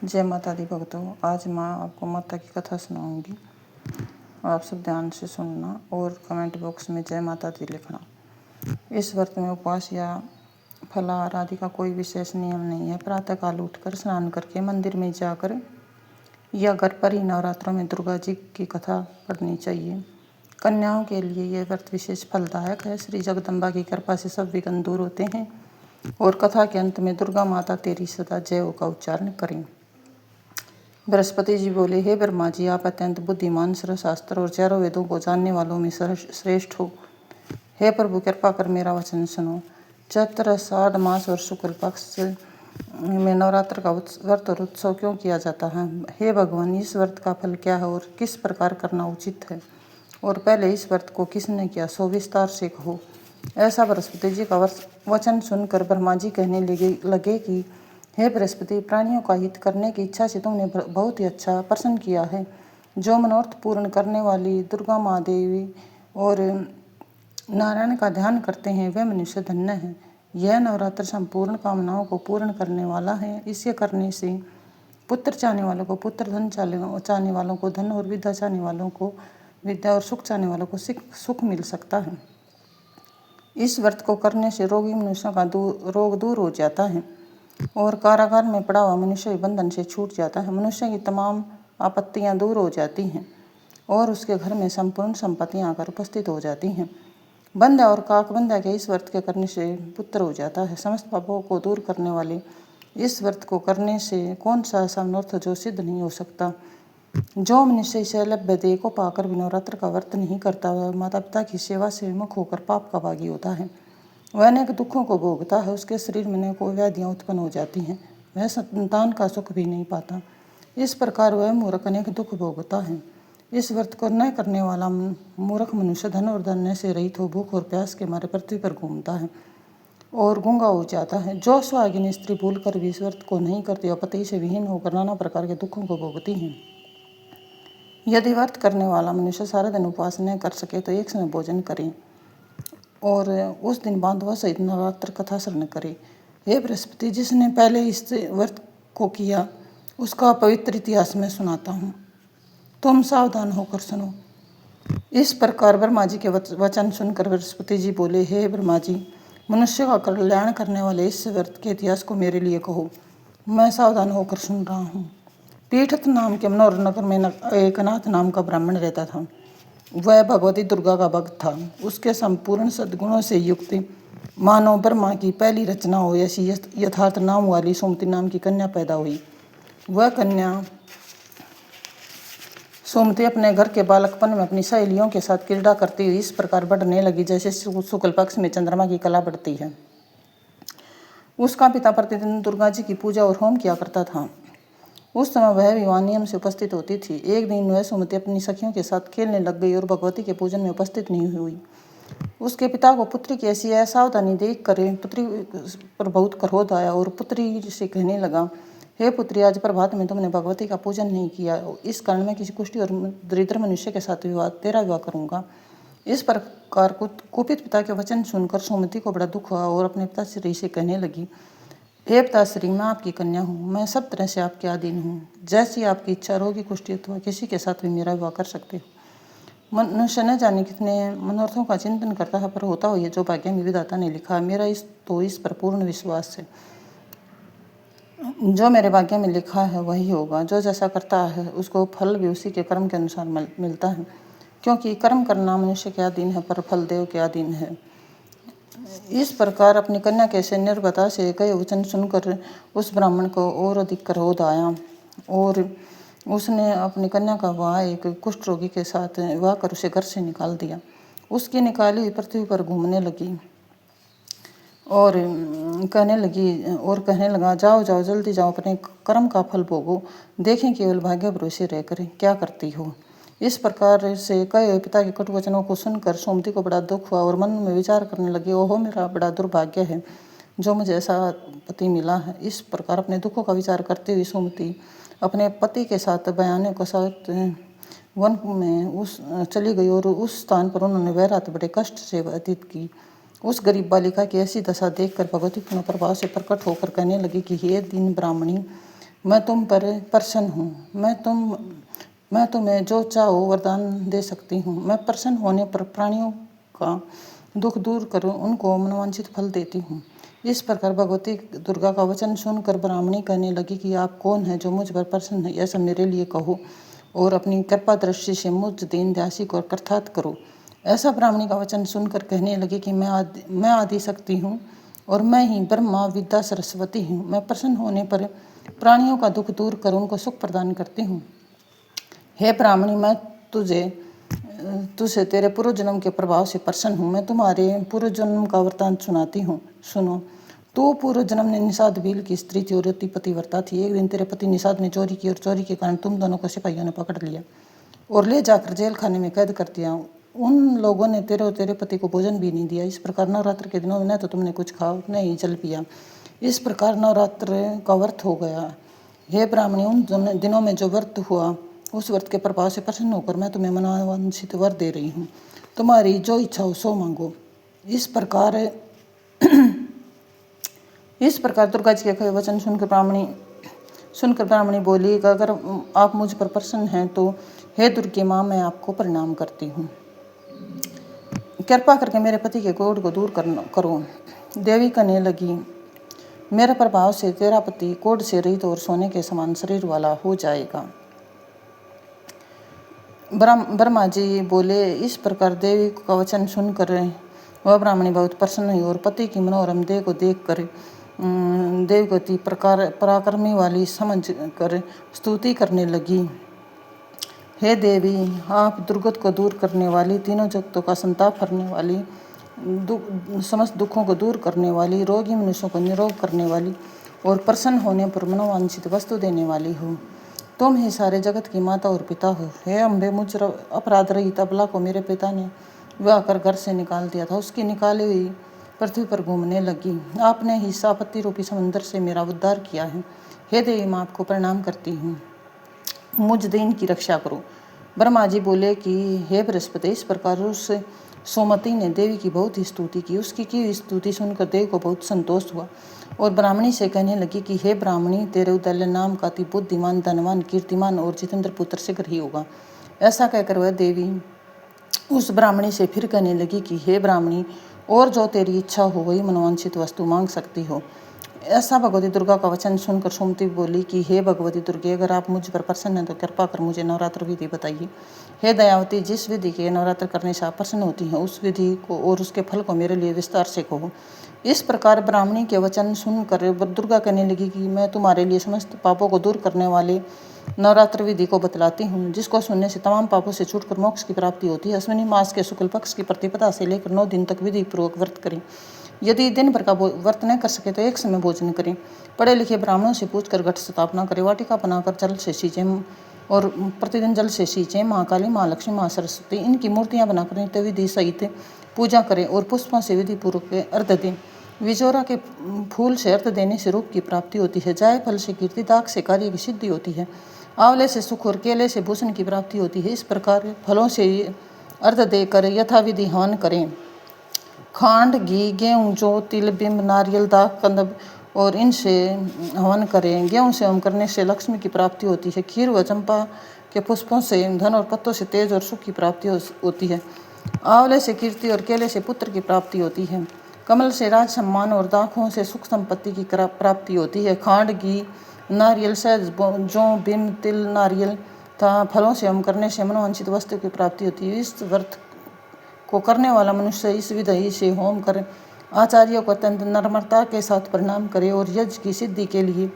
जय माता दी भक्तों। आज मैं आपको माता की कथा सुनाऊंगी। आप सब ध्यान से सुनना और कमेंट बॉक्स में जय माता दी लिखना। इस व्रत में उपवास या फलाहार आदि का कोई विशेष नियम नहीं है। प्रातःकाल उठकर स्नान करके मंदिर में जाकर या घर पर ही नवरात्रों में दुर्गा जी की कथा पढ़नी चाहिए। कन्याओं के लिए यह व्रत विशेष फलदायक है। श्री जगदम्बा की कृपा से सब विघ्न दूर होते हैं और कथा के अंत में दुर्गा माता तेरी सदा जय हो का उच्चारण करें। बृहस्पति जी बोले, हे ब्रह्मा जी, आप अत्यंत बुद्धिमान, सर्वशास्त्र और चारों वेदों को जानने वालों में श्रेष्ठ हो। हे प्रभु, कृपा कर मेरा वचन सुनो। चैत्र आषाढ़ मास और शुक्ल पक्ष में नवरात्र का व्रत और उत्सव क्यों किया जाता है? हे भगवान, इस व्रत का फल क्या है और किस प्रकार करना उचित है, और पहले इस व्रत को किसने किया, सो विस्तार से कहो। ऐसा बृहस्पति जी का वचन सुनकर ब्रह्मा जी कहने लगे कि हे बृहस्पति, प्राणियों का हित करने की इच्छा से तुमने बहुत ही अच्छा प्रश्न किया है। जो मनोरथ पूर्ण करने वाली दुर्गा माँ देवी और नारायण का ध्यान करते हैं वे मनुष्य धन्य हैं। यह नवरात्र संपूर्ण कामनाओं को पूर्ण करने वाला है। इसे करने से पुत्र चाहने वालों को पुत्र, धन चाहने वालों को धन और विद्या चाहने वालों को विद्या और सुख चाहने वालों को सुख मिल सकता है। इस व्रत को करने से रोगी मनुष्यों का रोग दूर हो जाता है और कारागार में पड़ा हुआ मनुष्य बंधन से छूट जाता है। मनुष्य की तमाम आपत्तियां दूर हो जाती हैं और उसके घर में संपूर्ण संपत्तियां आकर उपस्थित हो जाती हैं। बंध्या और काक बंध्या के इस व्रत के करने से पुत्र हो जाता है। समस्त पापों को दूर करने वाले इस व्रत को करने से कौन सा ऐसा मनोरथ जो सिद्ध नहीं हो सकता। जो मनुष्य इसे लभ्य देह को पाकर भी नवरात्र का व्रत नहीं करता, वह माता पिता की सेवा से विमुख होकर पाप का भागी होता है। वह अनेक दुखों को भोगता है। उसके शरीर में अनेकों व्याधियां उत्पन्न हो जाती हैं। वह संतान का सुख भी नहीं पाता। इस प्रकार वह मूर्ख अनेक दुख भोगता है। इस व्रत को न करने वाला मूर्ख मनुष्य धन और धन्य से रहित हो भूख और प्यास के मारे पृथ्वी पर घूमता है और गूंगा हो जाता है। जो सुहागिन स्त्री भूल कर भी इस व्रत को नहीं करती और पति से विहीन होकर नाना प्रकार के दुखों को भोगती हैं। यदि व्रत करने वाला मनुष्य सारा दिन उपवास न कर सके तो एक समय भोजन करें और उस दिन बांधवा सहित नवरात्र कथा श्रवण करे। हे बृहस्पति, जिसने पहले इस व्रत को किया उसका पवित्र इतिहास मैं सुनाता हूँ, तुम सावधान होकर सुनो। इस प्रकार ब्रह्मा जी के वचन सुनकर बृहस्पति जी बोले, हे ब्रह्मा जी, मनुष्य का कल्याण करने वाले इस व्रत के इतिहास को मेरे लिए कहो। मैं सावधान होकर सुन रहा हूँ। पीठत नाम के मनोहर नगर में एक नाथ नाम का ब्राह्मण रहता था। वह भगवती दुर्गा का भक्त था। उसके संपूर्ण सद्गुणों से युक्त मानव ब्रह्मा की पहली रचना हो ऐसी यथार्थ नाम वाली सुमति नाम की कन्या पैदा हुई। वह कन्या सुमति अपने घर के बालकपन में अपनी सहेलियों के साथ क्रीड़ा करती हुई इस प्रकार बढ़ने लगी जैसे शुक्ल पक्ष में चंद्रमा की कला बढ़ती है। उसका पिता प्रतिदिन दुर्गा जी की पूजा और होम किया करता था। उस समय वह विवाह नियम से उपस्थित होती थी। एक दिन वह सुमति अपनी सखियों के साथ खेलने लग गई और भगवती के पूजन में उपस्थित नहीं हुई। उसके पिता को पुत्री की ऐसी असावधानी देख कर पुत्री पर बहुत क्रोध आया और पुत्री से कहने लगा, हे पुत्री, आज प्रभात में तुमने भगवती का पूजन नहीं किया। इस कारण मैं किसी कुष्ठी और दरिद्र मनुष्य के साथ तेरा विवाह करूंगा। इस प्रकार कुपित पिता के वचन सुनकर सुमति को बड़ा दुख हुआ और अपने पिताश्री से कहने लगी, हे पिताश्री, मैं आपकी कन्या हूँ। मैं सब तरह से आपके अधीन हूँ। जैसी आपकी इच्छा रोगी कुष्ठी अथवा किसी के साथ भी मेरा विवाह कर सकते हो। मनुष्य न जाने कितने मनोरथों का चिंतन करता है, पर होता हो ये जो भाग्य में विधाता ने लिखा है। मेरा इस पर पूर्ण विश्वास है। जो मेरे भाग्य में लिखा है वही होगा। जो जैसा करता है उसको फल भी उसी के कर्म के अनुसार मिलता है, क्योंकि कर्म करना मनुष्य के अधीन है पर फल देव के अधीन है। इस प्रकार अपनी कन्या के ऐसे निर्भयता से कई वचन सुनकर उस ब्राह्मण को और अधिक क्रोध आया और उसने अपनी कन्या का विवाह एक कुष्ठ रोगी के साथ विवाह कर उसे घर से निकाल दिया। उसकी निकाली पृथ्वी पर घूमने लगी और कहने लगा, जाओ जाओ, जल्दी जाओ, अपने कर्म का फल भोगो। देखें केवल भाग्य भरोसे रहकर क्या करती हो। इस प्रकार से कई पिता के कटु वचनों को सुनकर सुमति को बड़ा दुख हुआ और मन में विचार करने लगी, ओहो, मेरा बड़ा दुर्भाग्य है जो मुझे ऐसा पति मिला है। इस प्रकार अपने दुखों का विचार करते हुए सुमति अपने पति के साथ बयाने के साथ वन में चली गई और उस स्थान पर उन्होंने वह रात बड़े कष्ट से व्यतीत की। उस गरीब बालिका की ऐसी दशा देखकर भगवती पुनः प्रभाव से प्रकट होकर कहने लगी कि हे दीन ब्राह्मणी, मैं तुम पर प्रसन्न हूँ। मैं तुम्हें जो चाहो वरदान दे सकती हूँ। मैं प्रसन्न होने पर प्राणियों का दुख दूर कर उनको मनोवांछित फल देती हूँ। इस प्रकार भगवती दुर्गा का वचन सुनकर ब्राह्मणी कहने लगी कि आप कौन है जो मुझ पर प्रसन्न है, ऐसा मेरे लिए कहो और अपनी कृपा दृष्टि से मुझ दीन दासी को कृतार्थ करो। ऐसा ब्राह्मणी का वचन सुनकर कहने लगी कि मैं आदि शक्ति हूँ और मैं ही ब्रह्मा विद्या सरस्वती हूँ। मैं प्रसन्न होने पर प्राणियों का दुख दूर कर उनको सुख प्रदान करती हूँ। हे ब्राह्मणी, मैं तुझे तेरे पूर्व जन्म के प्रभाव से प्रसन्न हूँ। मैं तुम्हारे पूर्व जन्म का वृत्तांत सुनाती हूँ, सुनो। तो पूर्व जन्म में निषाद भील की स्त्री थी और पतिव्रता थी। एक दिन तेरे पति निषाद ने चोरी की और चोरी के कारण तुम दोनों को सिपाहियों ने पकड़ लिया और ले जाकर जेल खाने में कैद कर दिया। उन लोगों ने तेरे और तेरे पति को भोजन भी नहीं दिया। इस प्रकार नवरात्र के दिनों में न तो तुमने कुछ खाओ न ही जल पिया। इस प्रकार नवरात्र का व्रत हो गया। हे ब्राह्मणी, उन दिनों में जो व्रत हुआ उस व्रत के प्रभाव से प्रसन्न होकर मैं तुम्हें मनोवांछित वर दे रही हूँ। तुम्हारी जो इच्छा हो सो मांगो। इस प्रकार दुर्गा जी के वचन सुनकर ब्राह्मणी बोली कि अगर आप मुझ पर प्रसन्न हैं तो हे दुर्गे माँ, मैं आपको प्रणाम करती हूँ। कृपा करके मेरे पति के क्रोध को दूर करो। देवी कहने लगी, मेरे प्रभाव से तेरा पति क्रोध से रहित और सोने के समान शरीर वाला हो जाएगा। ब्रह्मा जी बोले। इस प्रकार देवी का वचन सुनकर वह ब्राह्मणी बहुत प्रसन्न हुई और पति की मनोरम देह को देखकर देवगति पराक्रमी वाली समझ कर स्तुति करने लगी। हे देवी, आप दुर्गत को दूर करने वाली, तीनों जगतों का संताप हरने वाली, समस्त दुखों को दूर करने वाली, रोगी मनुष्यों को निरोग करने वाली और प्रसन्न होने पर मनोवांछित वस्तु देने वाली हो। तुम ही सारे जगत की माता और पिता हो। हे अम्बे, मुझ अपराध रहित अबला को मेरे पिता ने विवाह कर घर से निकाल दिया था। उसकी निकाली हुई पृथ्वी पर घूमने लगी। आपने ही आपत्ति रूपी समंदर से मेरा उद्धार किया है। हे देवी, मैं आपको प्रणाम करती हूँ। मुझ दीन की रक्षा करो। ब्रह्मा जी बोले कि हे बृहस्पति, इस प्रकार उस सोमती ने देवी की बहुत ही स्तुति की। उसकी की स्तुति सुनकर देव को बहुत संतोष हुआ और ब्राह्मणी से कहने लगी कि हे ब्राह्मणी, तेरे उदय नाम का अति बुद्धिमान, धनवान, कीर्तिमान और जितेंद्र पुत्र शीघ्र ही होगा। ऐसा कहकर वह देवी उस ब्राह्मणी से फिर कहने लगी कि हे ब्राह्मणी, और जो तेरी इच्छा हो वही मनोवांछित वस्तु मांग सकती हो। ऐसा भगवती दुर्गा का वचन सुनकर सोमती बोली कि हे भगवती दुर्गे, अगर आप मुझ पर प्रसन्न हैं तो कृपा कर मुझे नवरात्र विधि बताइए। हे दयावती, जिस विधि के नवरात्र करने से आप प्रसन्न होती हैं उस विधि को और उसके फल को मेरे लिए विस्तार से कहो। इस प्रकार ब्राह्मणी के वचन सुनकर दुर्गा कहने लगी कि मैं तुम्हारे लिए समस्त पापों को दूर करने वाले नवरात्र विधि को बतलाती हूँ, जिसको सुनने से तमाम पापों से छूटकर मोक्ष की प्राप्ति होती है। अश्विनी मास के शुक्ल पक्ष की प्रतिपदा से लेकर 9 दिन तक विधि पूर्वक व्रत करें। यदि दिन भर का व्रत न कर सके तो एक समय भोजन करें। पढ़े लिखे ब्राह्मणों से पूछकर घट स्थापना करें। वाटिका बनाकर जल से सींचें और प्रतिदिन जल से सींचें। माँ काली, माँ लक्ष्मी, माँ सरस्वती, इनकी मूर्तियाँ बनाकर नित्य विधि सहित पूजा करें और पुष्पों से विधि पूर्वक अर्घ दें। विजोरा के फूल से अर्घ देने से रूप की प्राप्ति होती है। जाय फल से कीर्ति, दाग से कार्य की सिद्धि होती है। आंवले से सुख और केले से भूषण की प्राप्ति होती है। इस प्रकार फलों से अर्घ देकर यथाविधि हवन करें। खांड, घी, गेहूँ, जौ, तिल, बिंब, नारियल, दाख, कंदब और इनसे हवन करें। गेहूँ से हवन करने से लक्ष्मी की प्राप्ति होती है। खीर व चंपा के पुष्पों से धन और पत्तों से तेज और सुख की प्राप्ति होती है। आंवले से कीर्ति और केले से पुत्र की प्राप्ति होती है। कमल से राज सम्मान और दाखों से सुख संपत्ति की प्राप्ति होती है। खांड, घी, नारियल, सहज, जौ, बिंब, तिल, नारियल तथा फलों से हवन करने से मनोवांछित वस्तु की प्राप्ति होती है। इस व्रत को करने वाला मनुष्य इस विधि से होम कर आचार्यों को अत्यंत नम्रता के साथ प्रणाम करे और यज्ञ की सिद्धि के लिए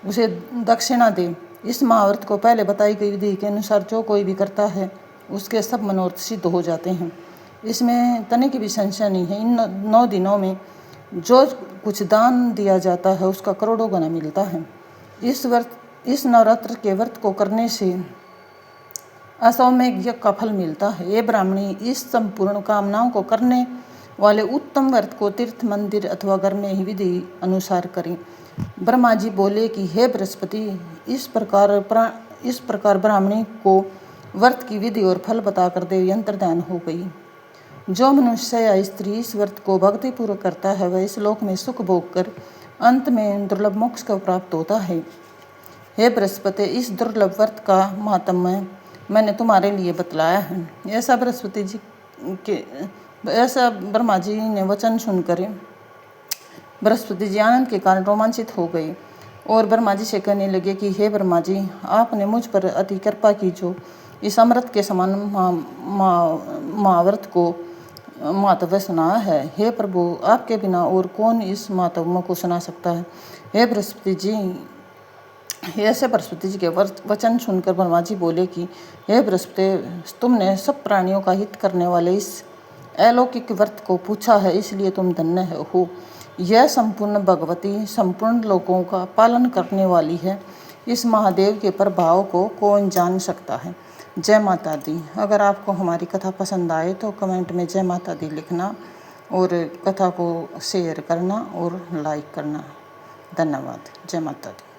उसे दक्षिणा दे। इस महाव्रत को पहले बताई गई विधि के अनुसार जो कोई भी करता है उसके सब मनोरथ सिद्ध हो जाते हैं। इसमें तने की भी संशय नहीं है। इन 9 दिनों में जो कुछ दान दिया जाता है उसका करोड़ों गुना मिलता है। इस नवरात्र के व्रत को करने से असौम्य यज्ञ का फल मिलता है। ये ब्राह्मणी, इस संपूर्ण कामनाओं को करने वाले उत्तम व्रत को तीर्थ, मंदिर अथवा घर में ही विधि अनुसार करें। ब्रह्मा जी बोले कि हे बृहस्पति, इस प्रकार ब्राह्मणी को व्रत की विधि और फल बताकर देवी अंतर्ध्यान हो गई। जो मनुष्य या स्त्री इस व्रत को भक्तिपूर्वक करता है वह इस लोक में सुख भोग कर अंत में दुर्लभ मोक्ष को प्राप्त होता है। हे बृहस्पति, इस दुर्लभ व्रत का महात्म्य मैंने तुम्हारे लिए बतलाया है। ऐसा ब्रह्मा जी ने वचन सुनकर बृहस्पति जी आनंद के कारण रोमांचित हो गए और ब्रह्मा जी से कहने लगे कि हे ब्रह्मा जी, आपने मुझ पर अति कृपा की जो इस अमृत के समान महाव्रत को महात्म्य सुनाया है। हे प्रभु, आपके बिना और कौन इस महात्म्य को सुना सकता है। हे बृहस्पति जी, ऐसे बृहस्पति जी के वचन सुनकर ब्रह्मा जी बोले कि हे बृहस्पति, तुमने सब प्राणियों का हित करने वाले इस अलौकिक व्रत को पूछा है, इसलिए तुम धन्य हो। यह संपूर्ण भगवती संपूर्ण लोगों का पालन करने वाली है। इस महादेव के प्रभाव को कौन जान सकता है। जय माता दी। अगर आपको हमारी कथा पसंद आए तो कमेंट में जय माता दी लिखना और कथा को शेयर करना और लाइक करना। धन्यवाद। जय माता दी।